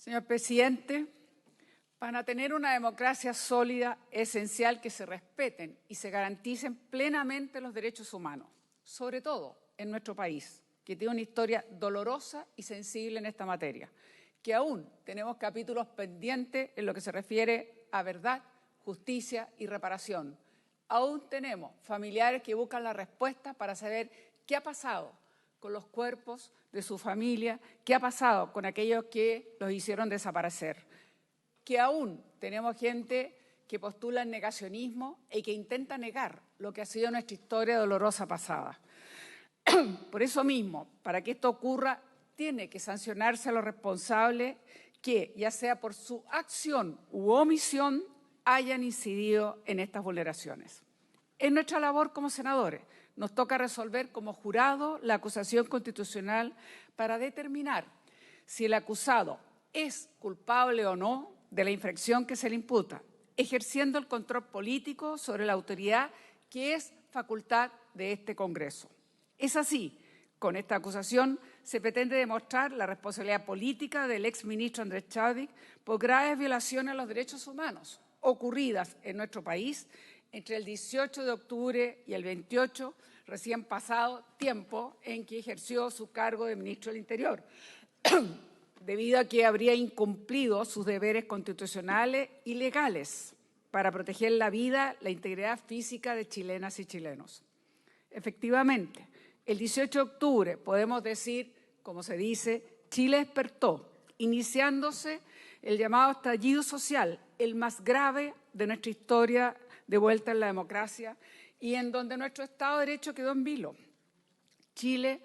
Señor presidente, para tener una democracia sólida es esencial que se respeten y se garanticen plenamente los derechos humanos, sobre todo en nuestro país, que tiene una historia dolorosa y sensible en esta materia, que aún tenemos capítulos pendientes en lo que se refiere a verdad, justicia y reparación. Aún tenemos familiares que buscan la respuesta para saber qué ha pasado con los cuerpos de su familia, qué ha pasado con aquellos que los hicieron desaparecer. Que aún tenemos gente que postula el negacionismo y que intenta negar lo que ha sido nuestra historia dolorosa pasada. Por eso mismo, para que esto ocurra, tiene que sancionarse a los responsables que, ya sea por su acción u omisión, hayan incidido en estas vulneraciones. Es nuestra labor como senadores. Nos toca resolver como jurado la acusación constitucional para determinar si el acusado es culpable o no de la infracción que se le imputa, ejerciendo el control político sobre la autoridad que es facultad de este Congreso. Es así, con esta acusación se pretende demostrar la responsabilidad política del exministro Andrés Chadwick por graves violaciones a los derechos humanos ocurridas en nuestro país entre el 18 de octubre y el 28, recién pasado tiempo en que ejerció su cargo de ministro del Interior, debido a que habría incumplido sus deberes constitucionales y legales para proteger la vida, la integridad física de chilenas y chilenos. Efectivamente, el 18 de octubre podemos decir, como se dice, Chile despertó, iniciándose el llamado estallido social, el más grave de nuestra historia de vuelta en la democracia y en donde nuestro Estado de Derecho quedó en vilo. Chile,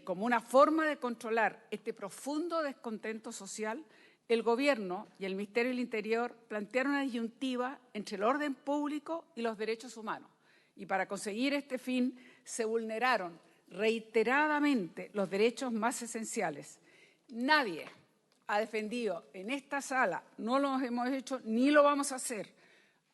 como una forma de controlar este profundo descontento social, el Gobierno y el Ministerio del Interior plantearon una disyuntiva entre el orden público y los derechos humanos. Y para conseguir este fin se vulneraron reiteradamente los derechos más esenciales. Nadie ha defendido en esta sala, no lo hemos hecho ni lo vamos a hacer,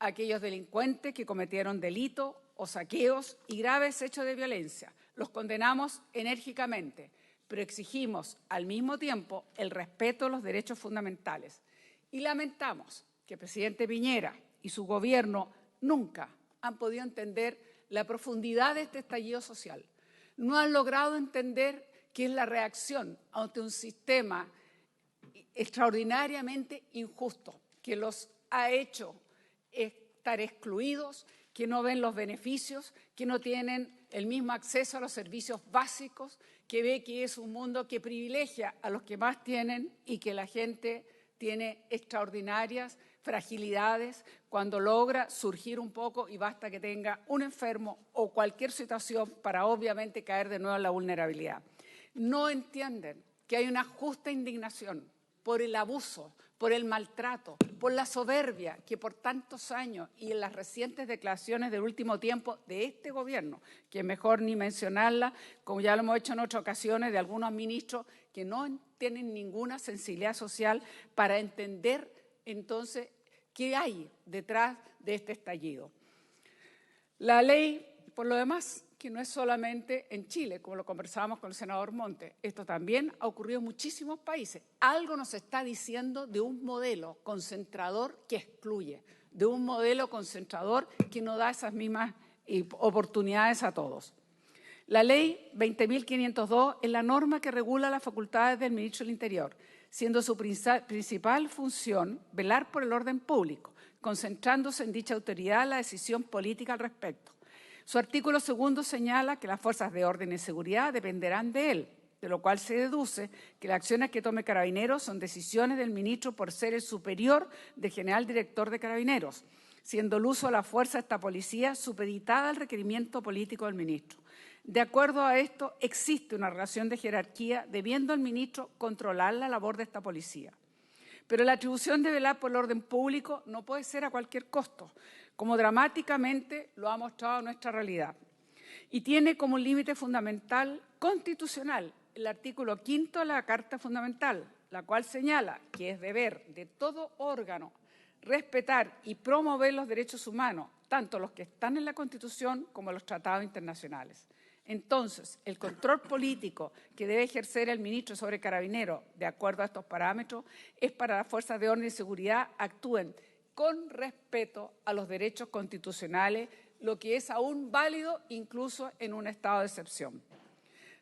a aquellos delincuentes que cometieron delitos o saqueos y graves hechos de violencia. Los condenamos enérgicamente, pero exigimos al mismo tiempo el respeto a los derechos fundamentales. Y lamentamos que el presidente Piñera y su gobierno nunca han podido entender la profundidad de este estallido social. No han logrado entender que es la reacción ante un sistema extraordinariamente injusto, que los ha hecho estar excluidos, que no ven los beneficios, que no tienen el mismo acceso a los servicios básicos, que ve que es un mundo que privilegia a los que más tienen y que la gente tiene extraordinarias fragilidades cuando logra surgir un poco y basta que tenga un enfermo o cualquier situación para obviamente caer de nuevo en la vulnerabilidad. No entienden que hay una justa indignación por el abuso, por el maltrato, por la soberbia que por tantos años y en las recientes declaraciones del último tiempo de este gobierno, que es mejor ni mencionarla, como ya lo hemos hecho en otras ocasiones, de algunos ministros que no tienen ninguna sensibilidad social para entender entonces qué hay detrás de este estallido. La ley, por lo demás, que no es solamente en Chile, como lo conversábamos con el senador Montes, esto también ha ocurrido en muchísimos países. Algo nos está diciendo de un modelo concentrador que excluye, de un modelo concentrador que no da esas mismas oportunidades a todos. La ley 20.502 es la norma que regula las facultades del ministro del Interior, siendo su principal función velar por el orden público, concentrándose en dicha autoridad la decisión política al respecto. Su artículo 2 señala que las fuerzas de orden y seguridad dependerán de él, de lo cual se deduce que las acciones que tome Carabineros son decisiones del ministro por ser el superior del general director de Carabineros, siendo el uso de la fuerza de esta policía supeditada al requerimiento político del ministro. De acuerdo a esto, existe una relación de jerarquía, debiendo el ministro controlar la labor de esta policía. Pero la atribución de velar por el orden público no puede ser a cualquier costo, como dramáticamente lo ha mostrado nuestra realidad. Y tiene como un límite fundamental constitucional el artículo 5 de la Carta Fundamental, la cual señala que es deber de todo órgano respetar y promover los derechos humanos, tanto los que están en la Constitución como los tratados internacionales. Entonces, el control político que debe ejercer el ministro sobre Carabineros, de acuerdo a estos parámetros, es para las fuerzas de orden y seguridad actúen con respeto a los derechos constitucionales, lo que es aún válido incluso en un estado de excepción.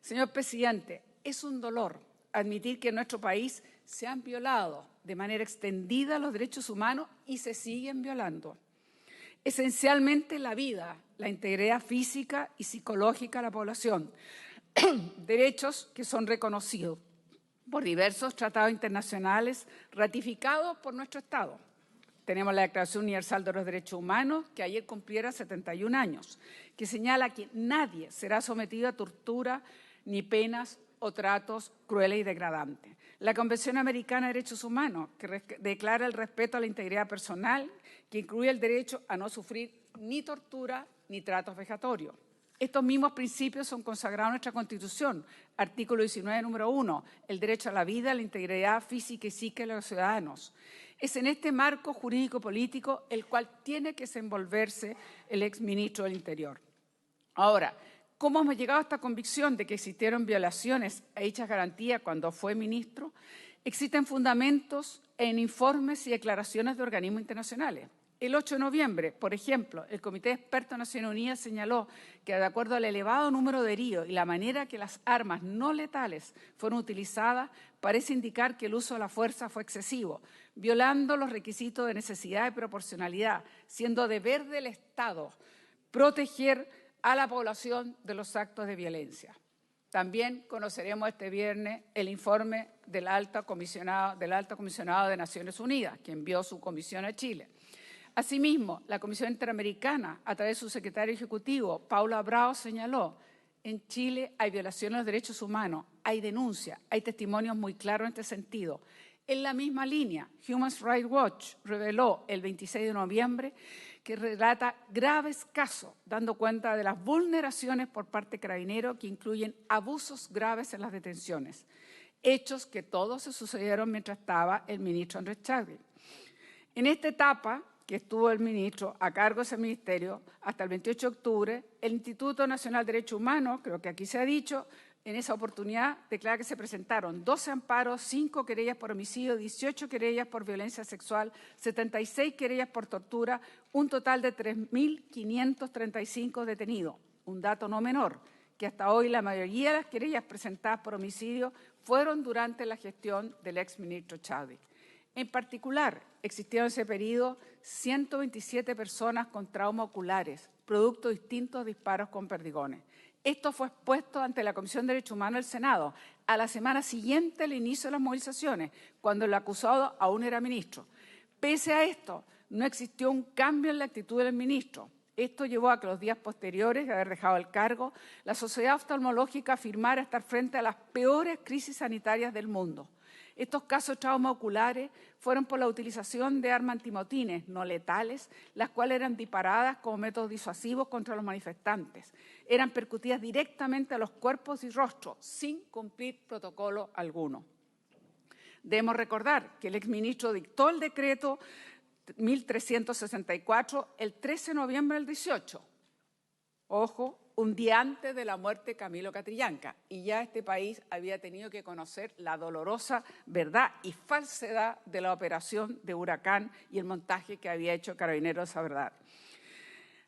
Señor presidente, es un dolor admitir que en nuestro país se han violado de manera extendida los derechos humanos y se siguen violando. Esencialmente la vida, la integridad física y psicológica de la población, derechos que son reconocidos por diversos tratados internacionales ratificados por nuestro Estado. Tenemos la Declaración Universal de los Derechos Humanos, que ayer cumpliera 71 años, que señala que nadie será sometido a tortura ni penas o tratos crueles y degradantes. La Convención Americana de Derechos Humanos, que declara el respeto a la integridad personal, que incluye el derecho a no sufrir ni tortura ni tratos vejatorios. Estos mismos principios son consagrados en nuestra Constitución, artículo 19, número 1, el derecho a la vida, la integridad física y psíquica de los ciudadanos. Es en este marco jurídico-político el cual tiene que desenvolverse el exministro del Interior. Ahora, ¿cómo hemos llegado a esta convicción de que existieron violaciones a dichas garantías cuando fue ministro? Existen fundamentos en informes y declaraciones de organismos internacionales. El 8 de noviembre, por ejemplo, el Comité de Expertos de Naciones Unidas señaló que, de acuerdo al elevado número de heridos y la manera que las armas no letales fueron utilizadas, parece indicar que el uso de la fuerza fue excesivo, violando los requisitos de necesidad y proporcionalidad, siendo deber del Estado proteger a la población de los actos de violencia. También conoceremos este viernes el informe del alto comisionado de Naciones Unidas, que envió su comisión a Chile. Asimismo, la Comisión Interamericana, a través de su secretario ejecutivo, Paula Bravo, señaló: en Chile hay violaciones de los derechos humanos, hay denuncias, hay testimonios muy claros en este sentido. En la misma línea, Human Rights Watch reveló el 26 de noviembre que relata graves casos, dando cuenta de las vulneraciones por parte de Carabineros que incluyen abusos graves en las detenciones, hechos que todos se sucedieron mientras estaba el ministro Andrés Chadwick. En esta etapa que estuvo el ministro a cargo de ese ministerio hasta el 28 de octubre, el Instituto Nacional de Derechos Humanos, creo que aquí se ha dicho, en esa oportunidad declara que se presentaron 12 amparos, 5 querellas por homicidio, 18 querellas por violencia sexual, 76 querellas por tortura, un total de 3.535 detenidos. Un dato no menor, que hasta hoy la mayoría de las querellas presentadas por homicidio fueron durante la gestión del exministro Chadwick. En particular, existieron en ese periodo 127 personas con traumas oculares, producto de distintos disparos con perdigones. Esto fue expuesto ante la Comisión de Derechos Humanos del Senado a la semana siguiente al inicio de las movilizaciones, cuando el acusado aún era ministro. Pese a esto, no existió un cambio en la actitud del ministro. Esto llevó a que los días posteriores de haber dejado el cargo, la Sociedad Oftalmológica afirmara estar frente a las peores crisis sanitarias del mundo. Estos casos de traumas oculares fueron por la utilización de armas antimotines no letales, las cuales eran disparadas como métodos disuasivos contra los manifestantes. Eran percutidas directamente a los cuerpos y rostros, sin cumplir protocolo alguno. Debemos recordar que el exministro dictó el decreto 1364 el 13 de noviembre del 18. Ojo, un día antes de la muerte de Camilo Catrillanca, y ya este país había tenido que conocer la dolorosa verdad y falsedad de la operación de Huracán y el montaje que había hecho Carabineros de esa verdad,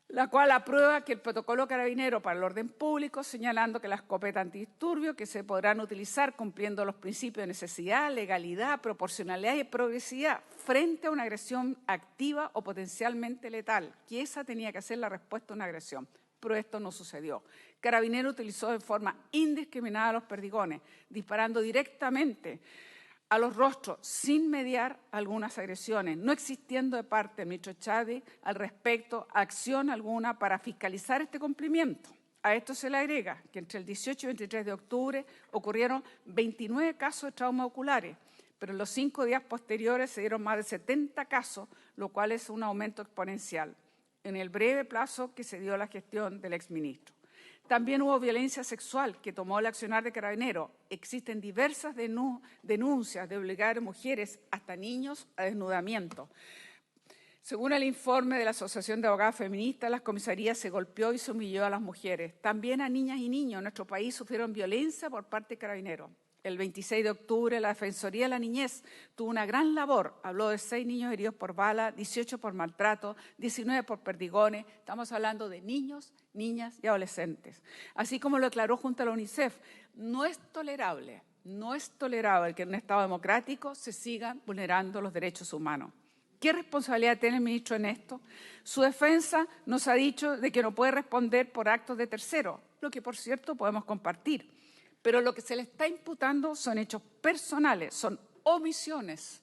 la cual aprueba que el protocolo carabinero para el orden público, señalando que las escopetas antidisturbios que se podrán utilizar cumpliendo los principios de necesidad, legalidad, proporcionalidad y progresividad frente a una agresión activa o potencialmente letal, que esa tenía que ser la respuesta a una agresión. Pero esto no sucedió. Carabineros utilizó de forma indiscriminada los perdigones, disparando directamente a los rostros sin mediar algunas agresiones, no existiendo de parte del ministro Chadwick al respecto acción alguna para fiscalizar este cumplimiento. A esto se le agrega que entre el 18 y 23 de octubre ocurrieron 29 casos de traumas oculares, pero en los 5 días posteriores se dieron más de 70 casos, lo cual es un aumento exponencial en el breve plazo que se dio la gestión del exministro. También hubo violencia sexual que tomó el accionar de Carabineros. Existen diversas denuncias de obligar a mujeres, hasta niños, a desnudamiento. Según el informe de la Asociación de Abogadas Feministas, las comisarías se golpeó y se humilló a las mujeres. También a niñas y niños en nuestro país sufrieron violencia por parte de Carabineros. El 26 de octubre, la Defensoría de la Niñez tuvo una gran labor. Habló de 6 niños heridos por bala, 18 por maltrato, 19 por perdigones. Estamos hablando de niños, niñas y adolescentes. Así como lo declaró junto a la UNICEF, no es tolerable que en un Estado democrático se sigan vulnerando los derechos humanos. ¿Qué responsabilidad tiene el ministro en esto? Su defensa nos ha dicho de que no puede responder por actos de terceros, lo que, por cierto, podemos compartir. Pero lo que se le está imputando son hechos personales, son omisiones,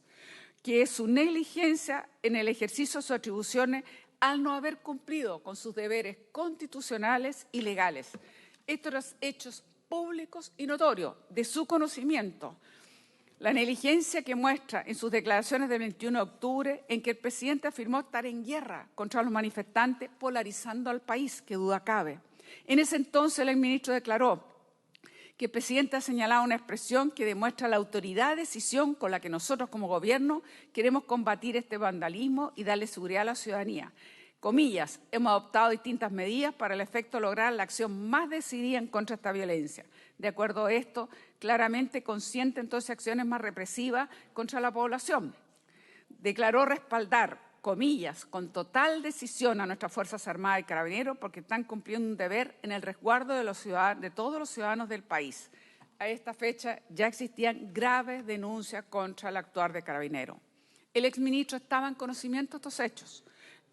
que es su negligencia en el ejercicio de sus atribuciones al no haber cumplido con sus deberes constitucionales y legales. Estos hechos públicos y notorios de su conocimiento. La negligencia que muestra en sus declaraciones del 21 de octubre, en que el presidente afirmó estar en guerra contra los manifestantes, polarizando al país, que duda cabe. En ese entonces el exministro declaró que el presidente ha señalado una expresión que demuestra la autoridad de decisión con la que nosotros como gobierno queremos combatir este vandalismo y darle seguridad a la ciudadanía. Comillas, hemos adoptado distintas medidas para el efecto de lograr la acción más decidida en contra de esta violencia. De acuerdo a esto, claramente consciente entonces de acciones más represivas contra la población. Declaró respaldar, comillas, con total decisión a nuestras Fuerzas Armadas y Carabineros porque están cumpliendo un deber en el resguardo de todos los ciudadanos del país. A esta fecha ya existían graves denuncias contra el actuar de Carabineros. El exministro estaba en conocimiento de estos hechos.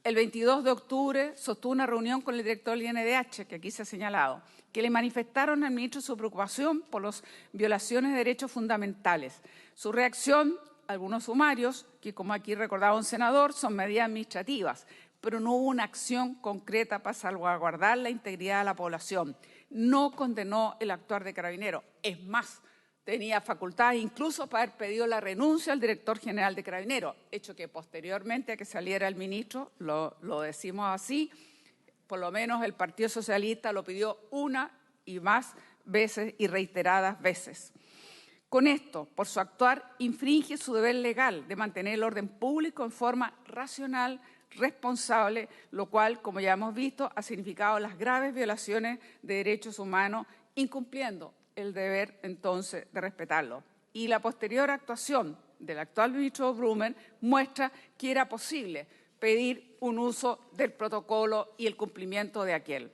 El 22 de octubre sostuvo una reunión con el director del INDH, que aquí se ha señalado, que le manifestaron al ministro su preocupación por las violaciones de derechos fundamentales. Su reacción, algunos sumarios, que como aquí recordaba un senador, son medidas administrativas, pero no hubo una acción concreta para salvaguardar la integridad de la población. No condenó el actuar de Carabineros. Es más, tenía facultades incluso para haber pedido la renuncia al director general de Carabineros, hecho que posteriormente a que saliera el ministro, lo decimos así, por lo menos el Partido Socialista lo pidió una y más veces y reiteradas veces. Con esto, por su actuar, infringe su deber legal de mantener el orden público en forma racional, responsable, lo cual, como ya hemos visto, ha significado las graves violaciones de derechos humanos, incumpliendo el deber, entonces, de respetarlo. Y la posterior actuación del actual ministro Blumen muestra que era posible pedir un uso del protocolo y el cumplimiento de aquel.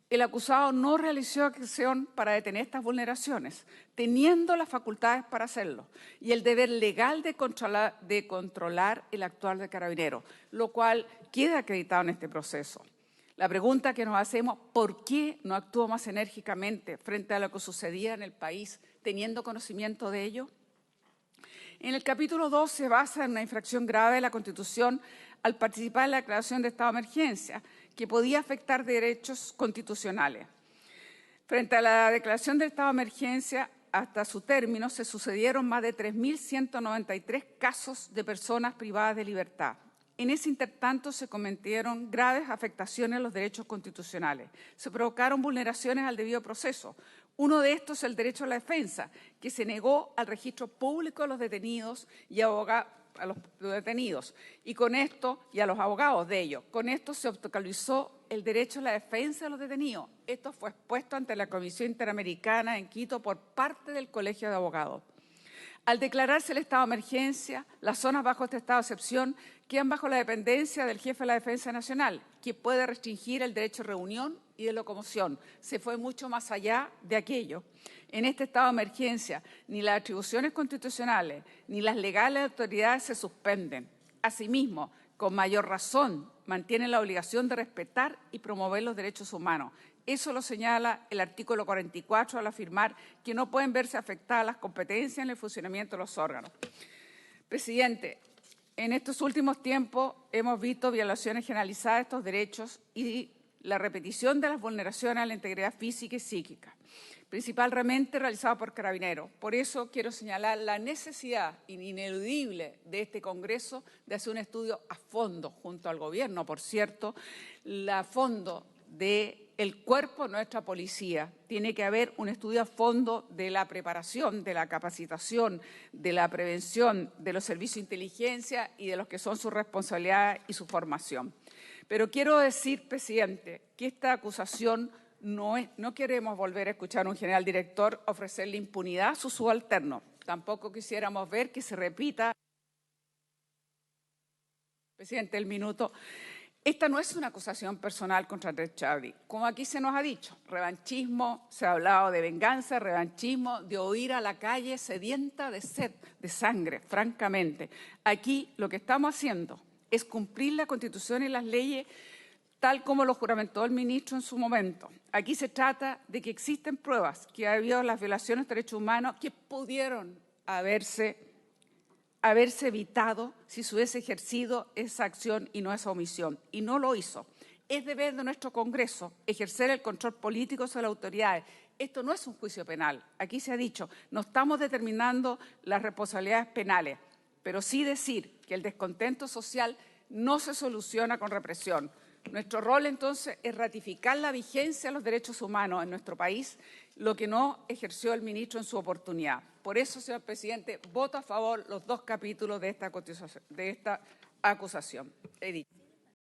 El acusado no realizó acción para detener estas vulneraciones, teniendo las facultades para hacerlo, y el deber legal de controlar el actuar de Carabineros, lo cual queda acreditado en este proceso. La pregunta que nos hacemos, ¿por qué no actuó más enérgicamente frente a lo que sucedía en el país, teniendo conocimiento de ello? En el capítulo 2 se basa en una infracción grave de la Constitución al participar en la declaración de estado de emergencia, que podía afectar derechos constitucionales. Frente a la declaración del estado de emergencia, hasta su término se sucedieron más de 3.193 casos de personas privadas de libertad. En ese intertanto se cometieron graves afectaciones a los derechos constitucionales. Se provocaron vulneraciones al debido proceso. Uno de estos es el derecho a la defensa, que se negó al registro público de los detenidos y a los detenidos, y a los abogados de ellos. Con esto se obstaculizó el derecho a la defensa de los detenidos. Esto fue expuesto ante la Comisión Interamericana en Quito por parte del Colegio de Abogados. Al declararse el estado de emergencia, las zonas bajo este estado de excepción quedan bajo la dependencia del jefe de la Defensa Nacional, que puede restringir el derecho de reunión y de locomoción. Se fue mucho más allá de aquello. En este estado de emergencia, ni las atribuciones constitucionales ni las legales autoridades se suspenden. Asimismo, con mayor razón, mantienen la obligación de respetar y promover los derechos humanos. Eso lo señala el artículo 44 al afirmar que no pueden verse afectadas las competencias en el funcionamiento de los órganos. Presidente, en estos últimos tiempos hemos visto violaciones generalizadas de estos derechos y la repetición de las vulneraciones a la integridad física y psíquica, principalmente realizada por Carabineros. Por eso quiero señalar la necesidad ineludible de este Congreso de hacer un estudio a fondo, junto al Gobierno, por cierto, a fondo de el cuerpo de nuestra policía. Tiene que haber un estudio a fondo de la preparación, de la capacitación, de la prevención, de los servicios de inteligencia y de los que son sus responsabilidades y su formación. Pero quiero decir, presidente, que esta acusación no queremos volver a escuchar a un general director ofrecerle impunidad a sus subalternos. Tampoco quisiéramos ver que se repita. Presidente, el minuto. Esta no es una acusación personal contra Andrés Chadwick. Como aquí se nos ha dicho, revanchismo, se ha hablado de venganza, revanchismo, de huir a la calle sedienta de sed, de sangre, francamente. Aquí lo que estamos haciendo es cumplir la Constitución y las leyes tal como lo juramentó el ministro en su momento. Aquí se trata de que existen pruebas que ha habido las violaciones de derechos humanos que pudieron haberse evitado si se hubiese ejercido esa acción y no esa omisión. Y no lo hizo. Es deber de nuestro Congreso ejercer el control político sobre las autoridades. Esto no es un juicio penal. Aquí se ha dicho, no estamos determinando las responsabilidades penales, pero sí decir que el descontento social no se soluciona con represión. Nuestro rol, entonces, es ratificar la vigencia de los derechos humanos en nuestro país, lo que no ejerció el ministro en su oportunidad. Por eso, señor presidente, voto a favor los 2 capítulos de esta acusación. He dicho.